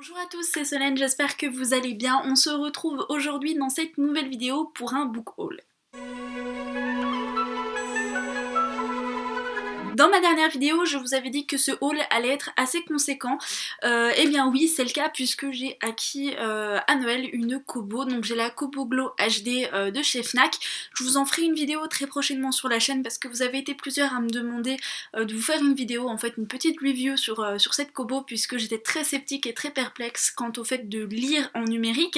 Bonjour à tous, c'est Solène, j'espère que vous allez bien. On se retrouve aujourd'hui dans cette nouvelle vidéo pour un book haul. Dans ma dernière vidéo, je vous avais dit que ce haul allait être assez conséquent. Eh bien oui, c'est le cas puisque j'ai acquis à Noël une Kobo. Donc j'ai la Kobo Glow HD de chez Fnac. Je vous en ferai une vidéo très prochainement sur la chaîne parce que vous avez été plusieurs à me demander de vous faire une vidéo, en fait une petite review sur cette Kobo puisque j'étais très sceptique et très perplexe quant au fait de lire en numérique.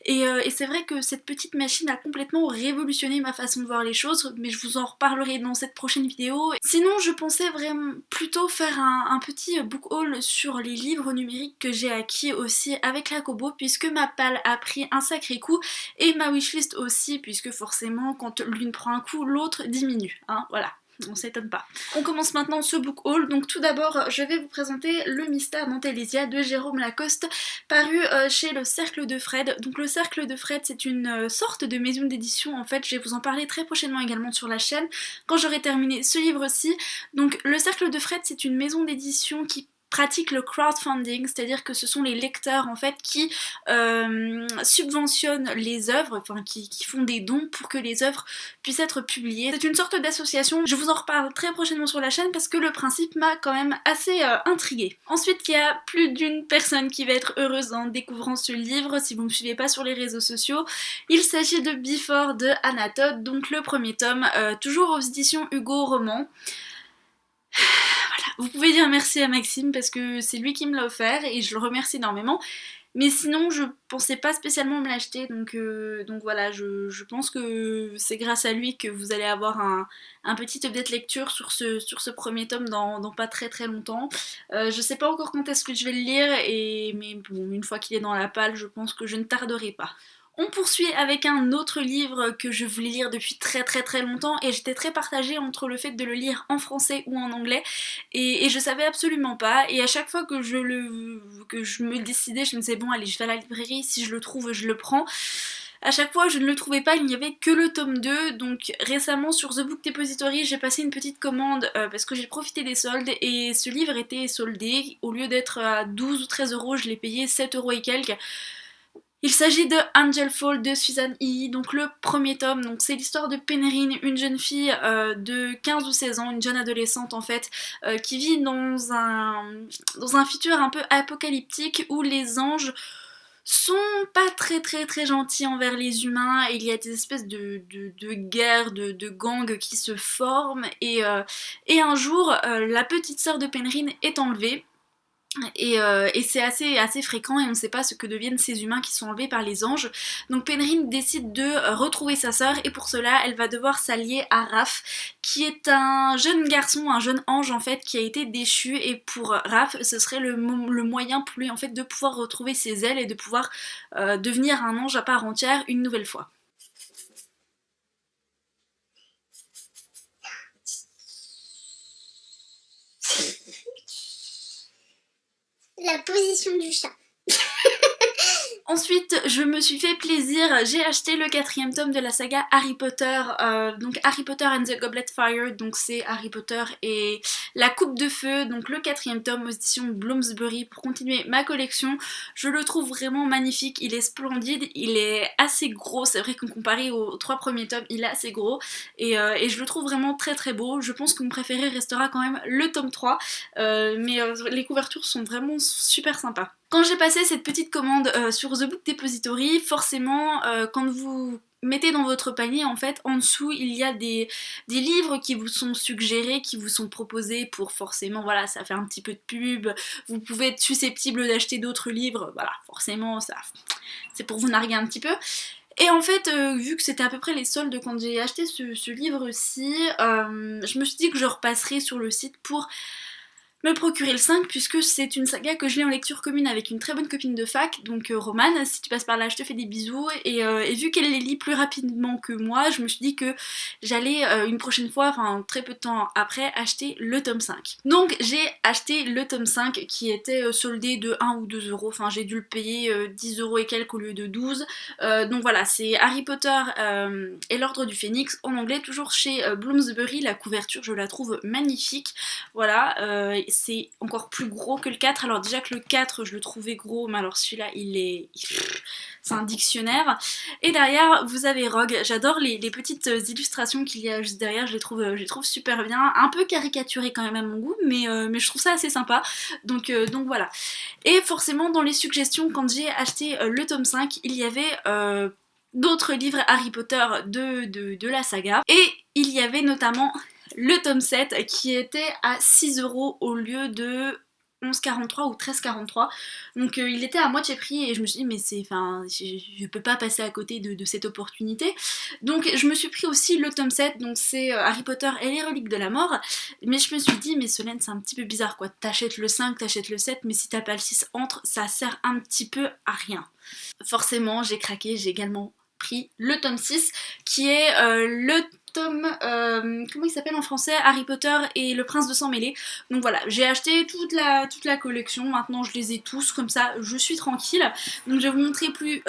Et c'est vrai que cette petite machine a complètement révolutionné ma façon de voir les choses, mais je vous en reparlerai dans cette prochaine vidéo. Sinon, je pensais vraiment plutôt faire un petit book haul sur les livres numériques que j'ai acquis aussi avec la Kobo, puisque ma palle a pris un sacré coup, et ma wishlist aussi, puisque forcément, quand l'une prend un coup, l'autre diminue, hein, voilà. On s'étonne pas. On commence maintenant ce book haul. Donc tout d'abord, je vais vous présenter Le Mystère d'Antélésia de Jérôme Lacoste, paru chez le Cercle de Fred. Donc le Cercle de Fred, c'est une sorte de maison d'édition. En fait, je vais vous en parler très prochainement également sur la chaîne, quand j'aurai terminé ce livre-ci. Donc le Cercle de Fred, c'est une maison d'édition qui pratique le crowdfunding, c'est-à-dire que ce sont les lecteurs en fait qui subventionnent les œuvres, enfin qui font des dons pour que les œuvres puissent être publiées. C'est une sorte d'association, je vous en reparle très prochainement sur la chaîne parce que le principe m'a quand même assez intriguée. Ensuite, il y a plus d'une personne qui va être heureuse en découvrant ce livre si vous ne me suivez pas sur les réseaux sociaux. Il s'agit de Before de Anna Todd, donc le premier tome, toujours aux éditions Hugo Roman. Vous pouvez dire merci à Maxime parce que c'est lui qui me l'a offert et je le remercie énormément. Mais sinon, je pensais pas spécialement me l'acheter, donc voilà, je pense que c'est grâce à lui que vous allez avoir un petit update lecture sur ce premier tome dans pas très très longtemps. Je sais pas encore quand est-ce que je vais le lire, mais bon, une fois qu'il est dans la palle, je pense que je ne tarderai pas. On poursuit avec un autre livre que je voulais lire depuis très très très longtemps et j'étais très partagée entre le fait de le lire en français ou en anglais et je savais absolument pas, et à chaque fois que je me décidais, je me disais bon allez je vais à la librairie, si je le trouve je le prends. À chaque fois je ne le trouvais pas, il n'y avait que le tome 2, donc récemment sur The Book Depository j'ai passé une petite commande parce que j'ai profité des soldes et ce livre était soldé, au lieu d'être à 12 ou 13 euros je l'ai payé 7 euros et quelques. Il s'agit de Angel Fall de Susan Ii, donc le premier tome. Donc c'est l'histoire de Penryn, une jeune fille de 15 ou 16 ans, une jeune adolescente en fait, qui vit dans un futur un peu apocalyptique où les anges sont pas très très très gentils envers les humains et il y a des espèces de guerres, de gangs qui se forment et un jour la petite sœur de Penryn est enlevée. Et c'est assez fréquent et on ne sait pas ce que deviennent ces humains qui sont enlevés par les anges. Donc Penryn décide de retrouver sa sœur et pour cela elle va devoir s'allier à Raph qui est un jeune garçon, un jeune ange en fait qui a été déchu, et pour Raph ce serait le moyen pour lui en fait de pouvoir retrouver ses ailes et de pouvoir devenir un ange à part entière une nouvelle fois. La position du chat. Ensuite, je me suis fait plaisir, j'ai acheté le 4e tome de la saga Harry Potter, donc Harry Potter and the Goblet Fire, donc c'est Harry Potter et la Coupe de Feu, donc le 4e tome aux éditions Bloomsbury pour continuer ma collection. Je le trouve vraiment magnifique, il est splendide, il est assez gros, c'est vrai que comparé aux 3 premiers tomes, il est assez gros, et je le trouve vraiment très très beau. Je pense que mon préféré restera quand même le tome 3, mais les couvertures sont vraiment super sympas. Quand j'ai passé cette petite commande sur The Book Depository, forcément, quand vous mettez dans votre panier, en fait, en dessous, il y a des livres qui vous sont suggérés, qui vous sont proposés pour forcément, voilà, ça fait un petit peu de pub, vous pouvez être susceptible d'acheter d'autres livres, voilà, forcément, ça, c'est pour vous narguer un petit peu. Et en fait, vu que c'était à peu près les soldes quand j'ai acheté ce livre-ci, je me suis dit que je repasserais sur le site pour me procurer le 5 puisque c'est une saga que je lis en lecture commune avec une très bonne copine de fac, donc Romane, si tu passes par là je te fais des bisous, et vu qu'elle les lit plus rapidement que moi, je me suis dit que j'allais une prochaine fois, enfin très peu de temps après, acheter le tome 5. Donc j'ai acheté le tome 5 qui était soldé de 1 ou 2 euros, enfin j'ai dû le payer 10 euros et quelques au lieu de 12, donc voilà, c'est Harry Potter et l'Ordre du Phénix en anglais, toujours chez Bloomsbury. La couverture je la trouve magnifique, voilà, c'est encore plus gros que le 4. Alors déjà que le 4 je le trouvais gros, mais alors celui-là c'est un dictionnaire. Et derrière vous avez Rogue. J'adore les petites illustrations qu'il y a juste derrière, je les trouve super bien, un peu caricaturées quand même à mon goût, mais je trouve ça assez sympa, donc voilà. Et forcément dans les suggestions, quand j'ai acheté le tome 5, il y avait d'autres livres Harry Potter de la saga, et il y avait notamment le tome 7 qui était à 6 € au lieu de 11,43 ou 13,43, donc il était à moitié prix et je me suis dit mais je peux pas passer à côté de cette opportunité, donc je me suis pris aussi le tome 7, donc c'est Harry Potter et les reliques de la mort, mais je me suis dit mais Solène c'est un petit peu bizarre quoi, t'achètes le 5, t'achètes le 7, mais si t'as pas le 6 entre, ça sert un petit peu à rien. Forcément j'ai craqué, j'ai également pris le tome 6 qui est le tome, comment il s'appelle en français, Harry Potter et le prince de sang mêlé. Donc voilà, j'ai acheté toute la collection, maintenant je les ai tous, comme ça je suis tranquille. Donc je vais vous montrer plus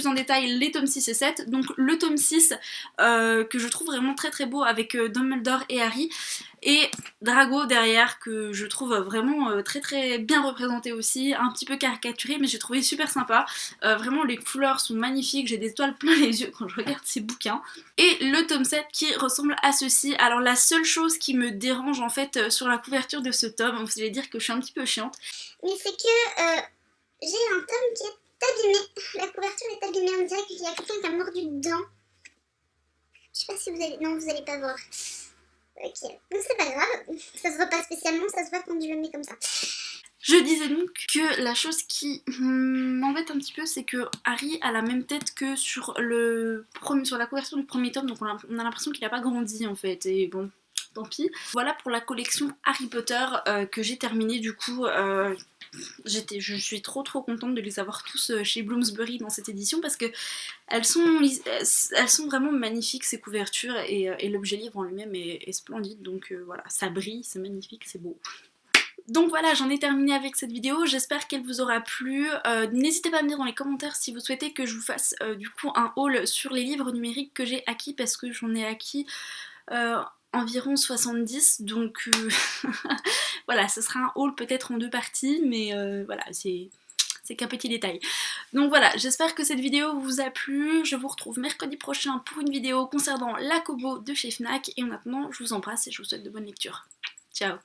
en détail les tomes 6 et 7. Donc le tome 6 que je trouve vraiment très très beau avec Dumbledore et Harry, et Drago derrière que je trouve vraiment très très bien représenté aussi, un petit peu caricaturé mais j'ai trouvé super sympa. Vraiment les couleurs sont magnifiques, j'ai des étoiles plein les yeux quand je regarde ces bouquins. Et le tome 7 qui ressemble à ceci. Alors la seule chose qui me dérange en fait sur la couverture de ce tome, vous allez dire que je suis un petit peu chiante, mais c'est que j'ai un tome qui est abîmé. La couverture est abîmée, on dirait qu'il y a quelqu'un qui a mordu dedans. Je sais pas si vous allez... Non, vous allez pas voir. Ok, donc c'est pas grave, ça se voit pas spécialement, ça se voit quand je le mets comme ça. Je disais donc que la chose qui m'embête un petit peu, c'est que Harry a la même tête que sur la couverture du premier tome, donc on a l'impression qu'il a pas grandi en fait, et bon, tant pis. Voilà pour la collection Harry Potter que j'ai terminée du coup. Je suis trop contente de les avoir tous chez Bloomsbury dans cette édition parce que elles sont vraiment magnifiques ces couvertures, et l'objet livre en lui-même est splendide, donc voilà, ça brille, c'est magnifique, c'est beau. Donc voilà, j'en ai terminé avec cette vidéo, j'espère qu'elle vous aura plu. N'hésitez pas à me dire dans les commentaires si vous souhaitez que je vous fasse du coup un haul sur les livres numériques que j'ai acquis, parce que j'en ai acquis environ 70, donc voilà, ce sera un haul peut-être en 2 parties, mais voilà, c'est qu'un petit détail. Donc voilà, j'espère que cette vidéo vous a plu, je vous retrouve mercredi prochain pour une vidéo concernant la Kobo de chez Fnac, et en attendant, je vous embrasse et je vous souhaite de bonnes lectures. Ciao.